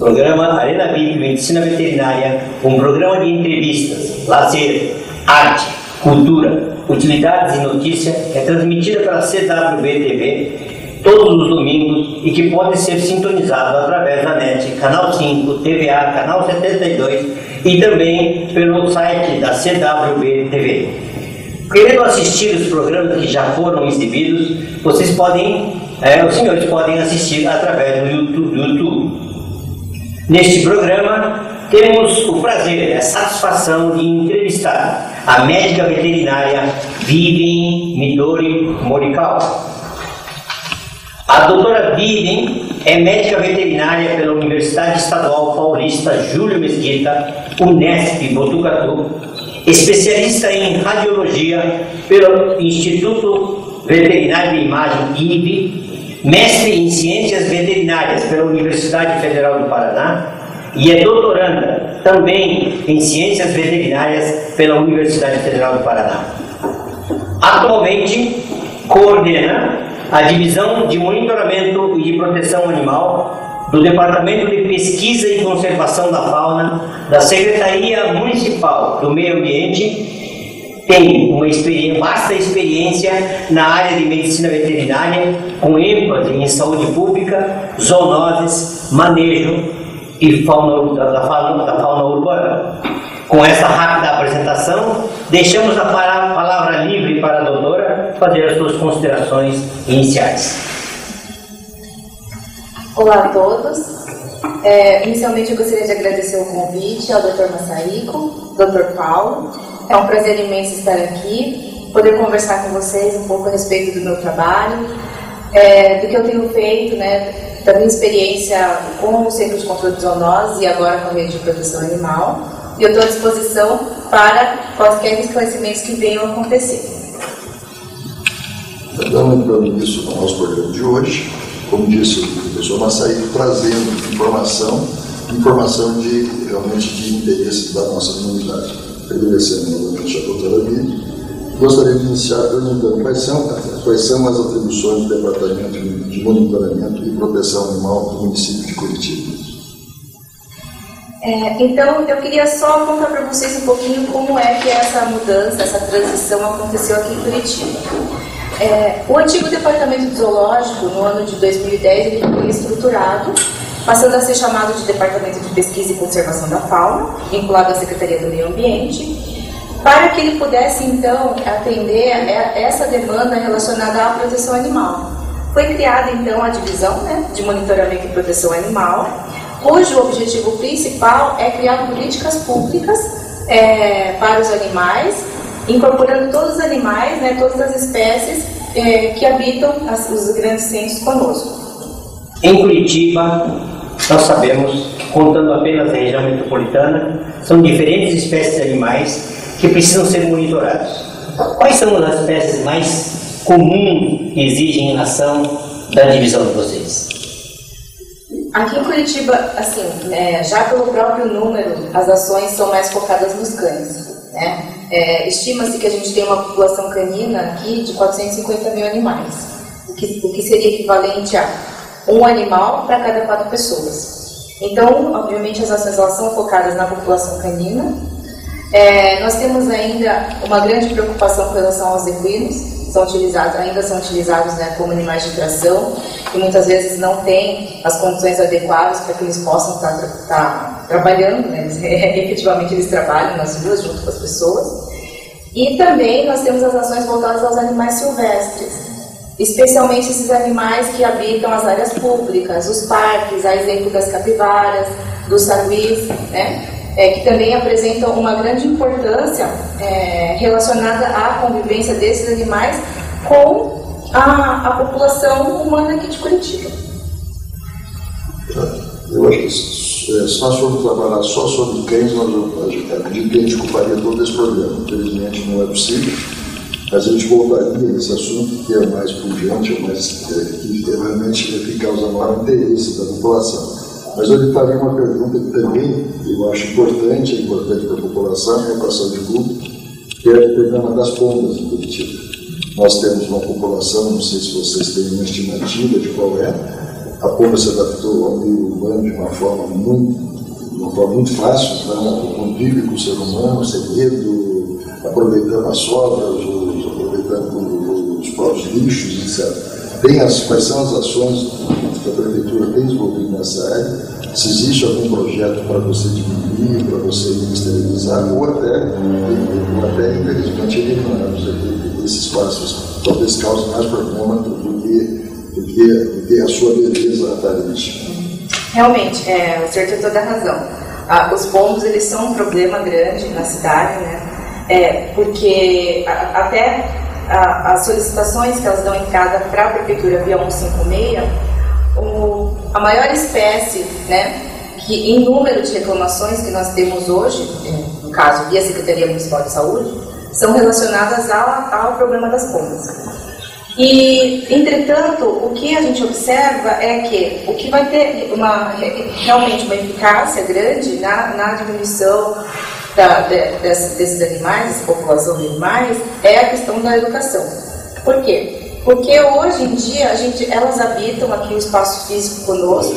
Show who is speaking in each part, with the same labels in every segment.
Speaker 1: Programa Arena VIP Medicina Veterinária, um programa de entrevistas, lazer, arte, cultura, utilidades e notícia, é transmitida pela CWB-TV todos os domingos e que pode ser sintonizado através da NET, Canal 5, TVA, Canal 72 e também pelo site da CWB-TV. Querendo assistir os programas que já foram exibidos, os senhores podem assistir através do YouTube. Neste programa, temos o prazer e a satisfação de entrevistar a médica veterinária Vivian Midori Morikawa. A doutora Vivian é médica veterinária pela Universidade Estadual Paulista Júlio Mesquita, Unesp Botucatu, especialista em radiologia pelo Instituto Veterinário de Imagem IVE, mestre em ciências veterinárias pela Universidade Federal do Paraná e é doutoranda também em ciências veterinárias pela Universidade Federal do Paraná. Atualmente coordena a Divisão de Monitoramento e de Proteção Animal do Departamento de Pesquisa e Conservação da Fauna da Secretaria Municipal do Meio Ambiente. Tem uma vasta experiência na área de medicina veterinária, com ênfase em saúde pública, zoonoses, manejo e da fauna urbana. Com essa rápida apresentação, deixamos a palavra livre para a doutora fazer as suas considerações iniciais.
Speaker 2: Olá a todos. Inicialmente eu gostaria de agradecer o convite ao Dr. Masaiko, Dr. Paulo. É um prazer imenso estar aqui, poder conversar com vocês um pouco a respeito do meu trabalho, do que eu tenho feito, da minha experiência com o Centro de Controle de Zoonoses e agora com a Rede de Proteção Animal. E eu estou à disposição para quaisquer esclarecimentos que venham a acontecer.
Speaker 3: Então, entrando nisso no nosso programa de hoje, como disse o professor Masaiko, trazendo informação realmente de interesse da nossa comunidade. Agradecendo novamente a doutora Vivi, gostaria de iniciar perguntando quais são as atribuições do Departamento de Monitoramento e Proteção Animal do município de Curitiba.
Speaker 2: Então, eu queria só contar para vocês um pouquinho como é que essa mudança, essa transição aconteceu aqui em Curitiba. O antigo Departamento Zoológico, no ano de 2010, ele foi estruturado, passando a ser chamado de Departamento de Pesquisa e Conservação da Fauna, vinculado à Secretaria do Meio Ambiente, para que ele pudesse, então, atender essa demanda relacionada à proteção animal. Foi criada, então, a Divisão de Monitoramento e Proteção Animal, cujo objetivo principal é criar políticas públicas para os animais, incorporando todos os animais, todas as espécies que habitam os grandes centros conosco.
Speaker 1: Em Curitiba, nós sabemos que, contando apenas a região metropolitana, são diferentes espécies de animais que precisam ser monitorados. Quais são as espécies mais comuns que exigem ação da divisão de vocês?
Speaker 2: Aqui em Curitiba, já pelo próprio número, as ações são mais focadas nos cães. Estima-se que a gente tem uma população canina aqui de 450 mil animais, o que seria equivalente a um animal para cada 4 pessoas. Então, obviamente, as ações elas são focadas na população canina. Nós temos ainda uma grande preocupação com relação aos equinos, ainda são utilizados como animais de tração e muitas vezes não têm as condições adequadas para que eles possam estar trabalhando, efetivamente eles trabalham nas ruas junto com as pessoas. E também nós temos as ações voltadas aos animais silvestres, especialmente esses animais que habitam as áreas públicas, os parques, a exemplo das capivaras, dos saguis, que também apresentam uma grande importância relacionada à convivência desses animais com a população humana aqui de Curitiba.
Speaker 3: Eu acho que se nós formos trabalhar só sobre cães, acredito que a gente ocuparia todo esse problema. Infelizmente não é possível, mas a gente voltaria nesse assunto que é mais pujante, que realmente causa maior interesse da população. Mas eu lhe faria uma pergunta que também eu acho importante, para a população e para a saúde pública, que é o problema das pombas em Curitiba. Nós temos uma população, não sei se vocês têm uma estimativa de qual é, a pomba se adaptou ao meio urbano de uma forma muito fácil, né? Convive com o ser humano, sem medo, aproveitando as sobras, aproveitando os próprios lixos, etc. Quais são as ações que a Prefeitura tem desenvolvido nessa área? Se existe algum projeto para você diminuir, para você esterilizar, ou até infelizmente, eliminar esses espaços, talvez cause mais problema do que a sua beleza aparente.
Speaker 2: Realmente, o senhor tem toda a razão. Os pombos, eles são um problema grande na cidade, né? Porque até as solicitações que elas dão entrada para a Prefeitura via 156, a maior espécie, né, que em número de reclamações que nós temos hoje, no caso via Secretaria Municipal de Saúde, são relacionadas ao problema das pombas. E, entretanto, o que a gente observa é que o que vai ter realmente uma eficácia grande na diminuição desses animais, dessa população de animais, é a questão da educação. Por quê? Porque hoje em dia elas habitam aqui o espaço físico conosco.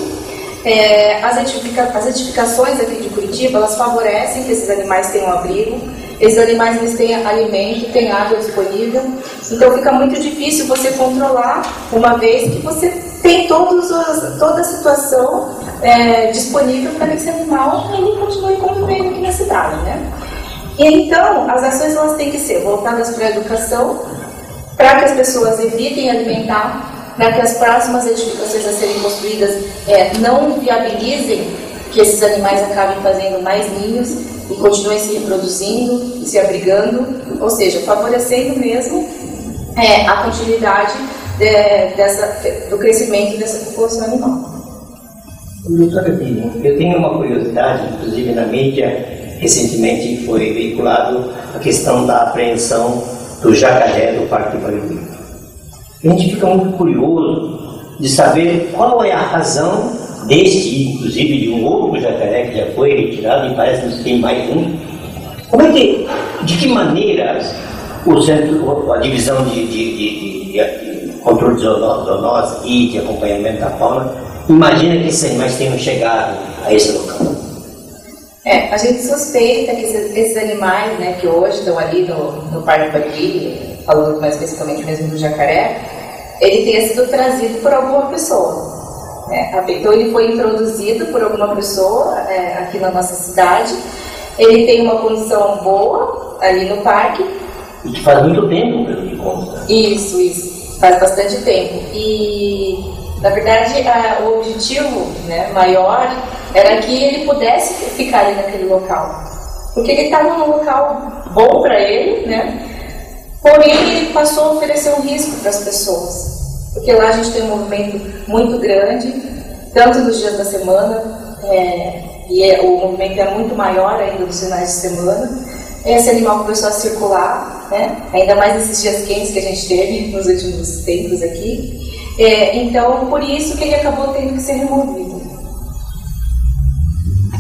Speaker 2: As edificações aqui de Curitiba, elas favorecem que esses animais tenham abrigo, esses animais eles têm alimento, têm água disponível. Então fica muito difícil você controlar, uma vez que você tem toda a situação disponível para que esse animal ele continue convivendo aqui na cidade, né? E então as ações elas têm que ser voltadas para a educação, para que as pessoas evitem alimentar, para que as próximas edificações a serem construídas não viabilizem que esses animais acabem fazendo mais ninhos e continuem se reproduzindo e se abrigando, ou seja, favorecendo mesmo a continuidade do crescimento dessa população animal.
Speaker 1: Doutora Bino, eu tenho uma curiosidade, inclusive na mídia, recentemente foi veiculado a questão da apreensão do jacaré do Parque Barigui. A gente fica muito curioso de saber qual é a razão deste, inclusive de um outro jacaré que já foi retirado e parece que tem mais um. De que maneira a divisão de controle de zoonose e de acompanhamento da fauna imagina que esses animais tenham chegado a esse local?
Speaker 2: A gente suspeita que esses animais, né, que hoje estão ali no Parque Barigui, falando mais especificamente mesmo do jacaré, ele tenha sido trazido por alguma pessoa. Então ele foi introduzido por alguma pessoa aqui na nossa cidade. Ele tem uma condição boa ali no parque.
Speaker 1: E que faz muito tempo, pelo que consta.
Speaker 2: Isso. Faz bastante tempo. E, na verdade, o objetivo, né, maior era que ele pudesse ficar ali naquele local. Porque ele estava num local bom para ele, né? Porém, ele passou a oferecer um risco para as pessoas. Porque lá a gente tem um movimento muito grande, tanto nos dias da semana, e o movimento é muito maior ainda nos finais de semana. Esse animal começou a circular, né? Ainda mais nesses dias quentes que a gente teve nos últimos tempos aqui. Então, por isso que ele acabou tendo que ser removido.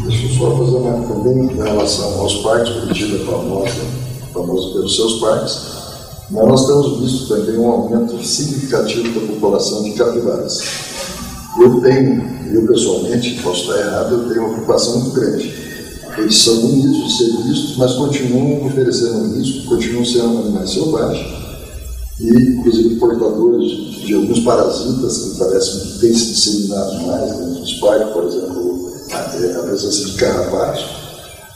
Speaker 3: Deixa eu só fazer uma também em relação aos parques. Curitiba é famosa pelos seus parques. Mas nós temos visto também um aumento significativo da população de capivaras. Eu pessoalmente, posso estar errado, eu tenho uma preocupação muito grande. Eles são bonitos de ser vistos, mas continuam oferecendo risco, continuam sendo animais selvagens e, inclusive, portadores de alguns parasitas que parecem que têm se disseminado mais dentro dos parques, por exemplo, a presença de carrapatos.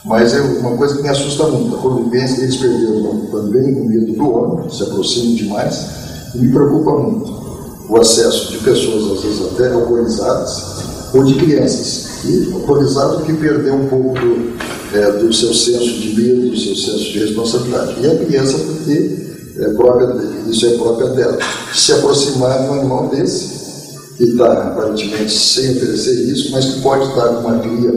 Speaker 3: Mas uma coisa que me assusta muito, a convivência, eles perderam também o medo do homem, se aproximam demais, e me preocupa muito o acesso de pessoas, às vezes até alcoolizadas, ou de crianças, e alcoolizado que perdeu um pouco do seu senso de medo, do seu senso de responsabilidade. E a criança, porque isso é própria dela, se aproximar de um animal desse, que está aparentemente sem oferecer risco, mas que pode estar com uma cria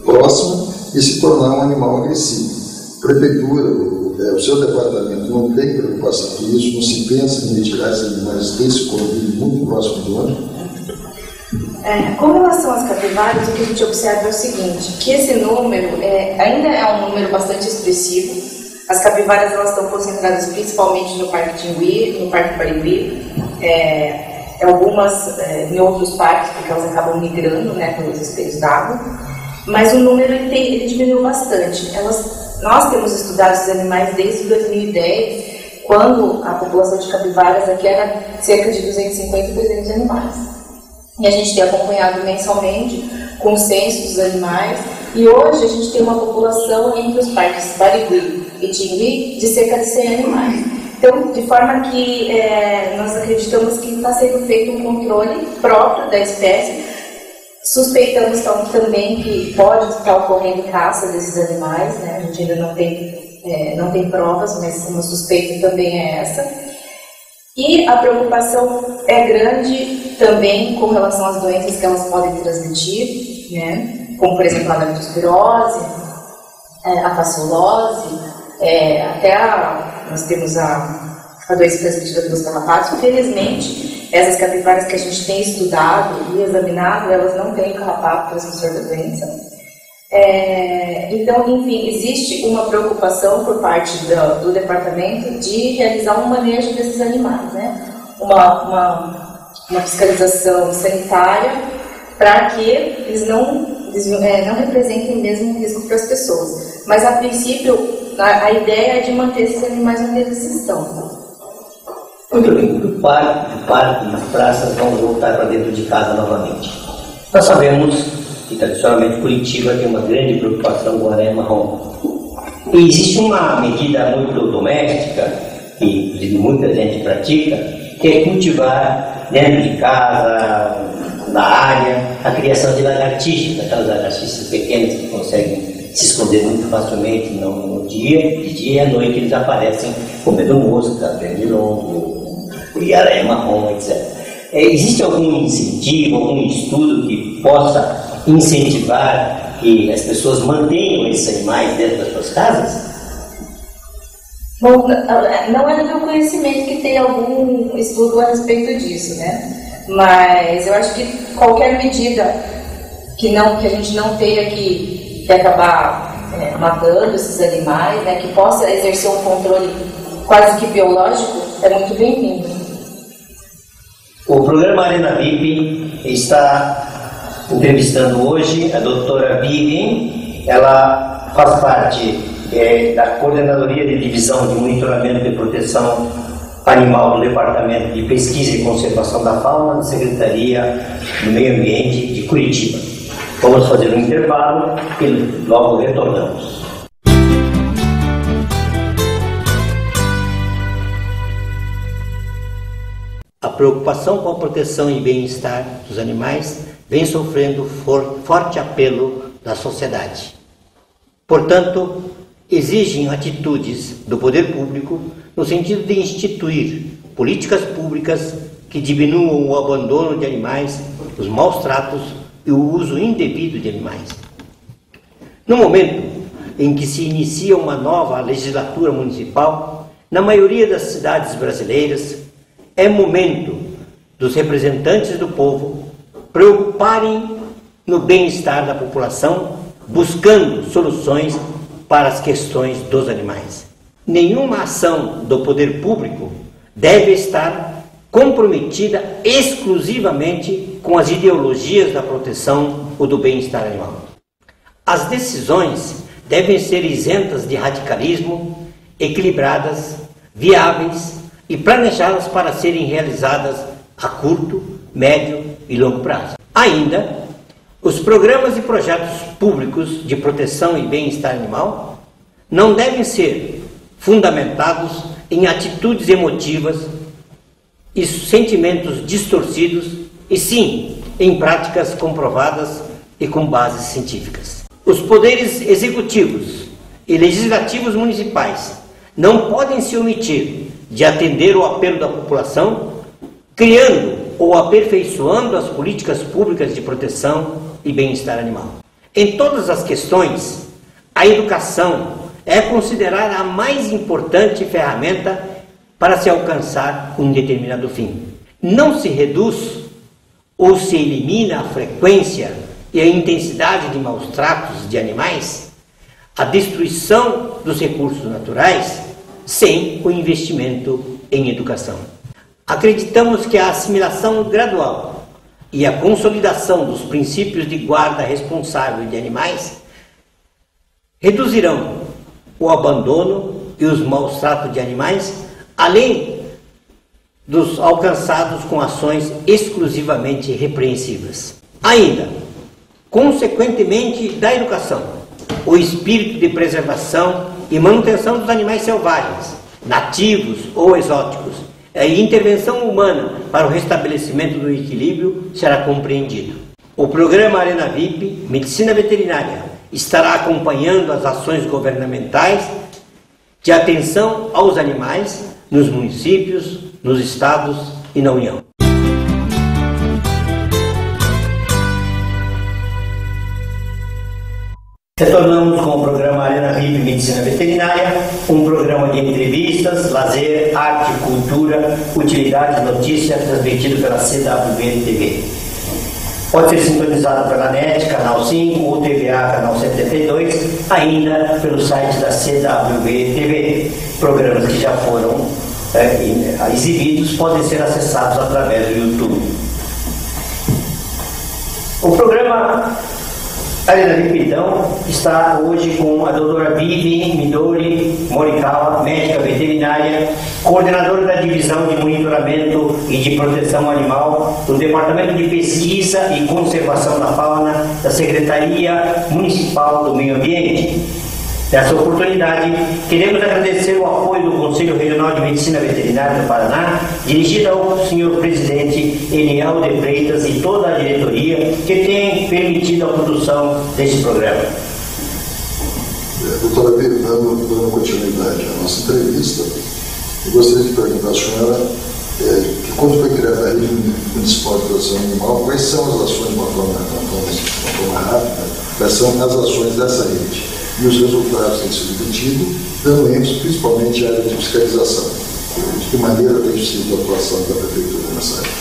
Speaker 3: próxima, e se tornar um animal agressivo. A prefeitura, o seu departamento não tem preocupação com isso, não se pensa em retirar esses animais desse convívio muito próximo do homem?
Speaker 2: Com relação às capivaras, o que a gente observa é o seguinte, que esse número ainda é um número bastante expressivo. As capivaras elas estão concentradas principalmente no Parque Tingui, no Parque Barigui. algumas em outros parques, porque elas acabam migrando, né, pelos espelhos d'água, mas o número ele diminuiu bastante. Nós temos estudado esses animais desde 2010, quando a população de capivaras aqui era cerca de 250 a 300 animais. E a gente tem acompanhado mensalmente com o censo dos animais, e hoje a gente tem uma população entre os parques Barigui e Tingui de cerca de 100 animais. Então, de forma que nós acreditamos que está sendo feito um controle próprio da espécie. Suspeitamos também que pode estar ocorrendo caça desses animais, né? A gente ainda não tem provas, mas uma suspeita também é essa. E a preocupação é grande também com relação às doenças que elas podem transmitir, né? Como, por exemplo, a leptospirose, a fasciolose, nós temos a doença transmitida pelos carrapatos. Infelizmente, essas capivaras que a gente tem estudado e examinado, elas não têm carrapato transmissor da doença. Então, enfim, existe uma preocupação por parte do departamento de realizar um manejo desses animais, né? Uma fiscalização sanitária para que eles não representem mesmo um risco para as pessoas. Mas, a princípio, a ideia é de manter esses animais onde eles estão.
Speaker 1: Muito bem, do parque e as praças vão voltar para dentro de casa novamente. Nós sabemos que, tradicionalmente, Curitiba tem uma grande preocupação com a aranha marrom. E existe uma medida muito doméstica, que inclusive muita gente pratica, que é cultivar dentro de casa, na área, a criação de lagartixas, aquelas lagartixas pequenas que conseguem se esconder muito facilmente no dia, de dia e à noite eles aparecem comendo mosca, pernilongo, e aranha marrom, etc. Existe algum incentivo, algum estudo que possa incentivar que as pessoas mantenham esses animais dentro das suas casas?
Speaker 2: Bom, não é do meu conhecimento que tem algum estudo a respeito disso, né? Mas eu acho que qualquer medida que a gente não tenha que acabar matando esses animais, né, que possa exercer um controle quase que biológico, é muito bem-vindo.
Speaker 1: O programa Arena VIP está entrevistando hoje a doutora Vivian. Ela faz parte da Coordenadoria de Divisão de Monitoramento e Proteção Animal do Departamento de Pesquisa e Conservação da Fauna da Secretaria do Meio Ambiente de Curitiba. Vamos fazer um intervalo e logo retornamos. A preocupação com a proteção e bem-estar dos animais vem sofrendo forte apelo da sociedade. Portanto, exigem atitudes do poder público no sentido de instituir políticas públicas que diminuam o abandono de animais, os maus tratos e o uso indevido de animais. No momento em que se inicia uma nova legislatura municipal, na maioria das cidades brasileiras, é momento dos representantes do povo preocuparem no bem-estar da população, buscando soluções para as questões dos animais. Nenhuma ação do poder público deve estar comprometida exclusivamente com as ideologias da proteção ou do bem-estar animal. As decisões devem ser isentas de radicalismo, equilibradas, viáveis e planejadas para serem realizadas a curto, médio e longo prazo. Ainda, os programas e projetos públicos de proteção e bem-estar animal não devem ser fundamentados em atitudes emotivas e sentimentos distorcidos, e sim em práticas comprovadas e com bases científicas. Os poderes executivos e legislativos municipais não podem se omitir de atender o apelo da população, criando ou aperfeiçoando as políticas públicas de proteção e bem-estar animal. Em todas as questões, a educação é considerada a mais importante ferramenta para se alcançar um determinado fim. Não se reduz ou se elimina a frequência e a intensidade de maus tratos de animais, a destruição dos recursos naturais, sem o investimento em educação. Acreditamos que a assimilação gradual e a consolidação dos princípios de guarda responsável de animais reduzirão o abandono e os maus tratos de animais, além dos alcançados com ações exclusivamente repreensivas. Ainda, consequentemente da educação, o espírito de preservação e manutenção dos animais selvagens, nativos ou exóticos, e intervenção humana para o restabelecimento do equilíbrio será compreendido. O programa Arena VIP Medicina Veterinária estará acompanhando as ações governamentais de atenção aos animais nos municípios, nos estados e na União. Retornamos com o programa Arena VIP Medicina Veterinária, um programa de entrevistas, lazer, arte, cultura, utilidades, notícias, transmitido pela CWB TV. Pode ser sintonizado pela NET, canal 5, ou TVA, canal 72, ainda pelo site da CWB TV. Programas que já foram exibidos podem ser acessados através do YouTube. O programa Arena VIP, então, está hoje com a doutora Vivi Midori Morikawa, médica veterinária, coordenadora da Divisão de Monitoramento e de Proteção Animal do Departamento de Pesquisa e Conservação da Fauna da Secretaria Municipal do Meio Ambiente. Nessa oportunidade, queremos agradecer o apoio do Conselho Regional de Medicina Veterinária do Paraná, dirigido ao senhor presidente Eniel de Freitas e toda a diretoria que tem permitido a produção deste programa.
Speaker 3: Doutora Vivi, dando continuidade à nossa entrevista, eu gostaria de perguntar à senhora que quando foi criada a Rede Municipal de Proteção Animal, quais são as ações, de uma forma rápida, quais são as ações dessa rede? E os resultados têm sido obtidos, dando ênfase principalmente à área de fiscalização. De que maneira tem sido a atuação da Prefeitura nessa área?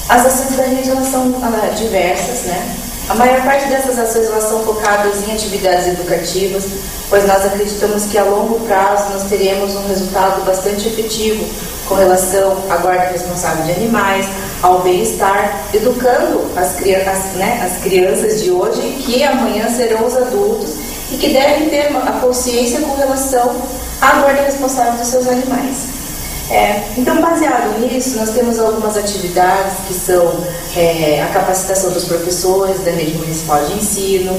Speaker 2: As ações da rede elas são diversas, né? A maior parte dessas ações elas são focadas em atividades educativas, pois nós acreditamos que a longo prazo nós teremos um resultado bastante efetivo com relação à guarda responsável de animais, ao bem-estar, educando as crianças de hoje que amanhã serão os adultos e que devem ter a consciência com relação à guarda responsável dos seus animais. Então, baseado nisso, nós temos algumas atividades que são a capacitação dos professores da rede municipal de ensino,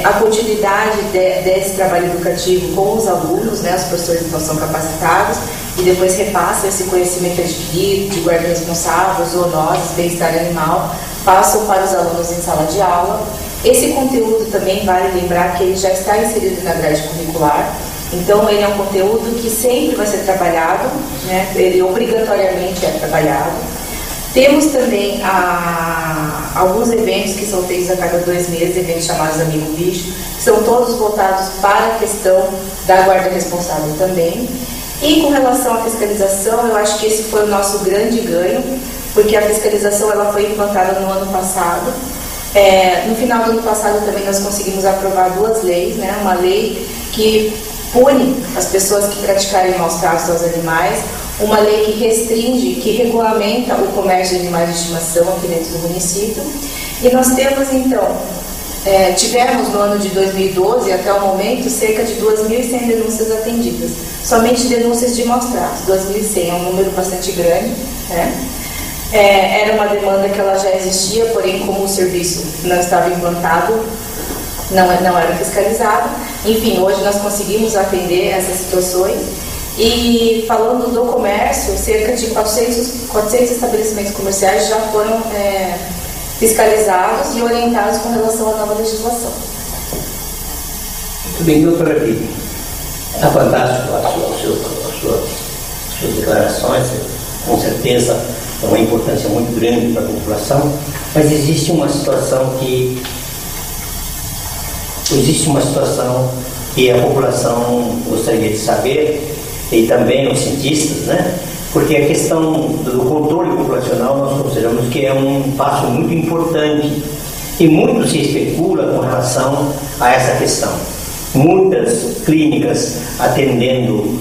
Speaker 2: a continuidade desse trabalho educativo com os alunos, né, os professores então são capacitados e depois repassam esse conhecimento adquirido de guarda responsável, zoonoses, bem-estar animal, passam para os alunos em sala de aula. Esse conteúdo também vale lembrar que ele já está inserido na grade curricular. Então, ele é um conteúdo que sempre vai ser trabalhado, né? Ele obrigatoriamente é trabalhado. Temos também alguns eventos que são feitos a cada 2 meses, eventos chamados Amigo Bicho, que são todos voltados para a questão da guarda responsável também. E com relação à fiscalização, eu acho que esse foi o nosso grande ganho, porque a fiscalização ela foi implantada no ano passado. No final do ano passado também nós conseguimos aprovar 2 leis, né? Uma lei que pune as pessoas que praticarem maus tratos aos animais, uma lei que restringe, que regulamenta o comércio de animais de estimação aqui dentro do município. E nós temos então, tivemos no ano de 2012 até o momento cerca de 2.100 denúncias atendidas, somente denúncias de maus tratos. 2.100 é um número bastante grande, né? Era uma demanda que ela já existia, porém como o serviço não estava implantado, não era fiscalizado. Enfim, hoje nós conseguimos atender essas situações. E falando do comércio, cerca de 400 estabelecimentos comerciais já foram fiscalizados e orientados com relação à nova legislação.
Speaker 1: Muito bem, doutora Vivi. É fantástico as suas declarações, com certeza é uma importância muito grande para a população, mas existe uma situação que a população gostaria de saber, e também os cientistas, né? Porque a questão do controle populacional nós consideramos que é um passo muito importante e muito se especula com relação a essa questão. muitas clínicas atendendo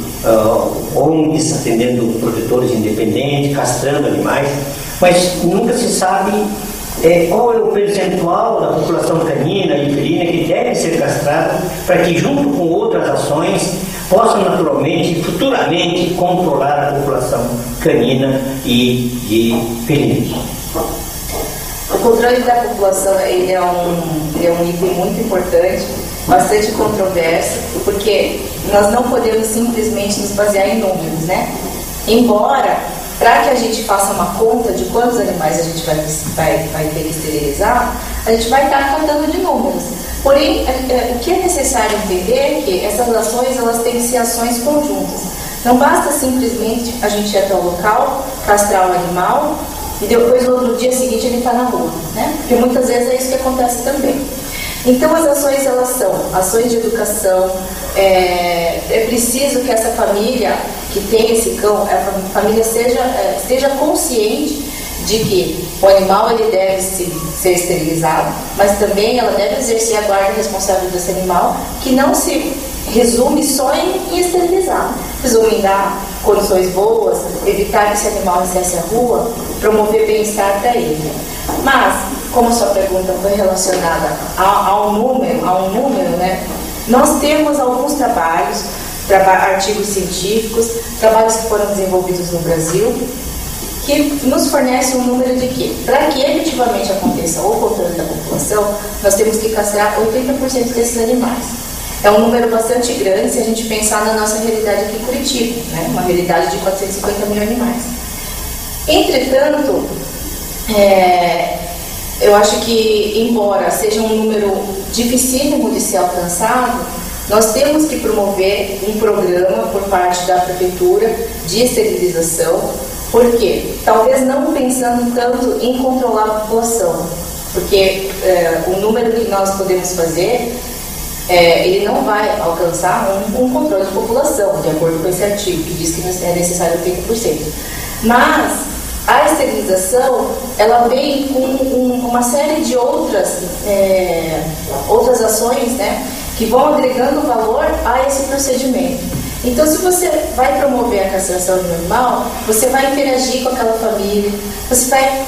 Speaker 1: ONGs, atendendo protetores independentes, castrando animais, mas nunca se sabe qual é o percentual da população canina e felina que deve ser castrada para que, junto com outras ações, possam naturalmente, futuramente, controlar a população canina e felina.
Speaker 2: O controle da população ele é um item muito importante, bastante controverso, porque nós não podemos simplesmente nos basear em números, né? Embora, para que a gente faça uma conta de quantos animais a gente vai ter que esterilizar, a gente vai estar tratando de números. Porém, o que é necessário entender é que essas ações elas têm que ser ações conjuntas. Não basta simplesmente a gente ir até o local, castrar o animal e depois no dia seguinte ele está na rua, né? Porque muitas vezes é isso que acontece também. Então as ações elas são ações de educação, é preciso que essa família que tem esse cão, a família esteja consciente de que o animal ele deve ser esterilizado, mas também ela deve exercer a guarda responsável desse animal, que não se resume só em esterilizar, resume em dar condições boas, evitar que esse animal acesse a rua, promover bem-estar para ele. Mas, como a sua pergunta foi relacionada a um número, né, nós temos alguns trabalhos, artigos científicos, trabalhos que foram desenvolvidos no Brasil, que nos fornecem um número de que, para que efetivamente aconteça o controle da população, nós temos que castrar 80% desses animais. É um número bastante grande se a gente pensar na nossa realidade aqui em Curitiba, né? Uma realidade de 450 mil animais. Entretanto, eu acho que, embora seja um número dificílimo de ser alcançado, nós temos que promover um programa por parte da prefeitura de esterilização, porque talvez não pensando tanto em controlar a população, porque o número que nós podemos fazer, ele não vai alcançar um controle de população, de acordo com esse artigo que diz que é necessário 80%. Mas a esterilização, ela vem com uma série de outras ações, né, que vão agregando valor a esse procedimento. Então, se você vai promover a castração de um animal, você vai interagir com aquela família, você vai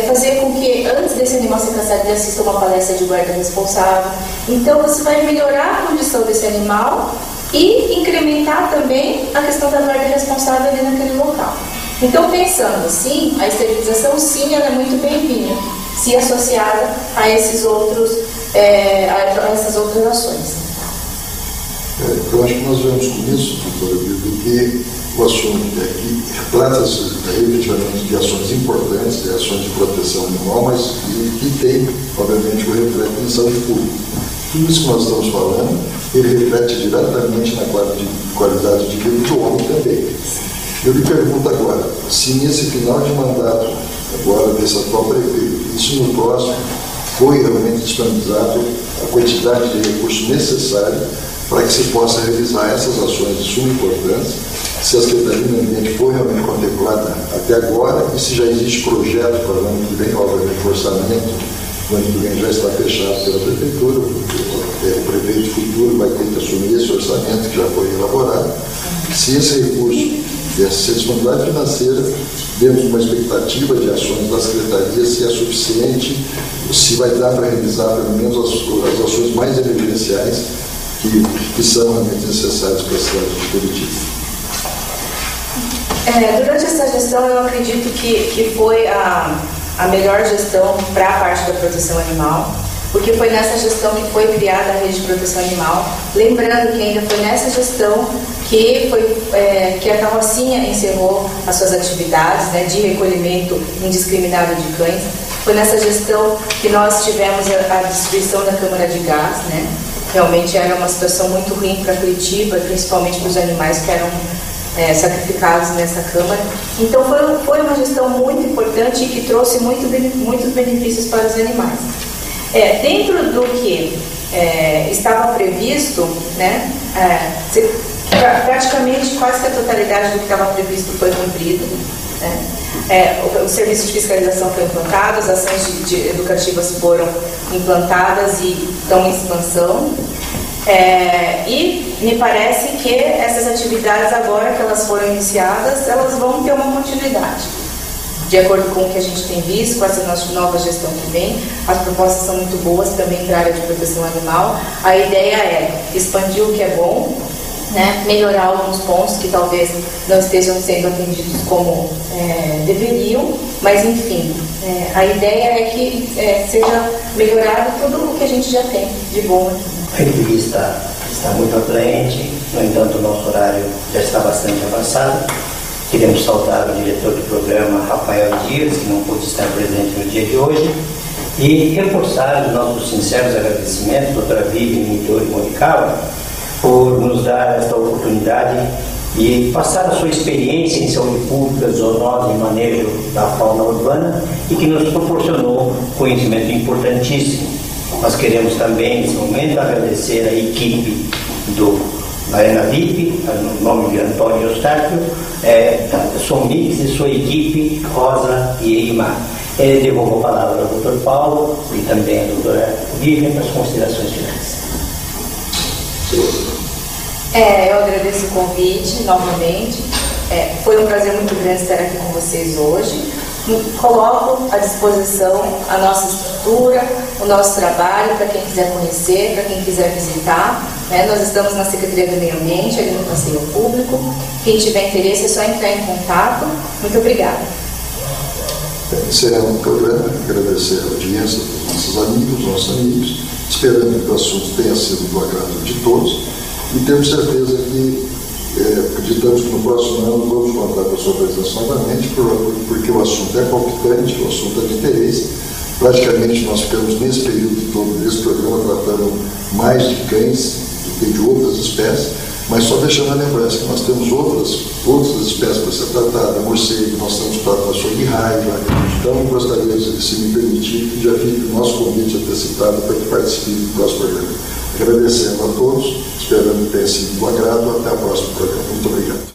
Speaker 2: fazer com que, antes desse animal ser castrado, ele assista uma palestra de guarda responsável. Então, você vai melhorar a condição desse animal e incrementar também a questão da guarda responsável ali naquele local. Então, pensando assim, a esterilização, sim, ela é muito bem-vinda, se associada a essas outras ações.
Speaker 3: Eu acho que nós vemos com isso, doutora Bíblia, que o assunto aqui trata-se efetivamente de ações importantes, de ações de proteção animal, mas que tem, obviamente, o reflexo em saúde pública. Tudo isso que nós estamos falando, ele reflete diretamente na qualidade de vida do homem também. Eu lhe pergunto agora, se nesse final de mandato, agora desse atual prefeito, isso no próximo, foi realmente disponibilizado a quantidade de recursos necessários para que se possa realizar essas ações de suma importância, se a Secretaria do Meio Ambiente foi realmente contemplada até agora e se já existe projeto para o ano que vem, obviamente o orçamento do ano que vem já está fechado pela Prefeitura, o prefeito futuro vai ter que assumir esse orçamento que já foi elaborado. Se esse recurso dessa disponibilidade financeira, dentro de uma expectativa de ações da Secretaria, se é suficiente, se vai dar para realizar pelo menos as ações mais emergenciais que são realmente necessárias para a cidade de Curitiba.
Speaker 2: Durante essa gestão, eu acredito que foi a melhor gestão para a parte da proteção animal, porque foi nessa gestão que foi criada a rede de proteção animal. Lembrando que ainda foi nessa gestão que a carrocinha encerrou as suas atividades, né, de recolhimento indiscriminado de cães. Foi nessa gestão que nós tivemos a destruição da câmara de gás, né? Realmente era uma situação muito ruim para Curitiba, principalmente para os animais que eram sacrificados nessa câmara. Então foi uma gestão muito importante e que trouxe muitos benefícios para os animais. Dentro do que estava previsto, né, praticamente quase que a totalidade do que estava previsto foi cumprido, né? O serviço de fiscalização foi implantado, as ações educativas foram implantadas e estão em expansão. E me parece que essas atividades, agora que elas foram iniciadas, elas vão ter uma continuidade. De acordo com o que a gente tem visto, com essa nossa nova gestão que vem, as propostas são muito boas também para a área de proteção animal. A ideia é expandir o que é bom, né, melhorar alguns pontos que talvez não estejam sendo atendidos como deveriam, mas enfim, a ideia é que seja melhorado tudo o que a gente já tem de bom aqui.
Speaker 1: A entrevista está muito atraente, no entanto o nosso horário já está bastante avançado. Queremos saudar o diretor do programa, Rafael Dias, que não pôde estar presente no dia de hoje, e reforçar os nossos sinceros agradecimentos, doutora Viviane Midori Morikawa, por nos dar esta oportunidade e passar a sua experiência em saúde pública, zoonose e manejo da fauna urbana, e que nos proporcionou conhecimento importantíssimo. Nós queremos também, nesse momento, agradecer a equipe do Arena VIP, no nome de Antônio Eustáquio, Somix e sua equipe, Rosa e Eimar. Devolvo a palavra ao Dr. Paulo e também à doutora Viviane para as considerações finais.
Speaker 2: Eu agradeço o convite novamente. Foi um prazer muito grande estar aqui com vocês hoje. Coloco à disposição a nossa estrutura, o nosso trabalho para quem quiser conhecer, para quem quiser visitar. Nós estamos na Secretaria do Meio Ambiente, ali no Passeio Público. Quem tiver interesse é só entrar em contato. Muito obrigada.
Speaker 3: Encerramos o programa, agradecer a audiência dos nossos amigos, esperando que o assunto tenha sido do agrado de todos e temos certeza que acreditamos que no próximo ano vamos contar com a sua presença novamente, porque o assunto é palpitante, o assunto é de interesse. Praticamente nós ficamos nesse período todo desse programa tratando mais de cães do que de outras espécies, mas só deixando a lembrança que nós temos outras espécies para ser tratadas, morcego, nós estamos tratando a açougue raiva, então gostaria de, se me permitir, que já fique o nosso convite antecipado para que participe do próximo programa. Agradecendo a todos, esperando que tenha sido do agrado. Até o próximo programa. Muito obrigado.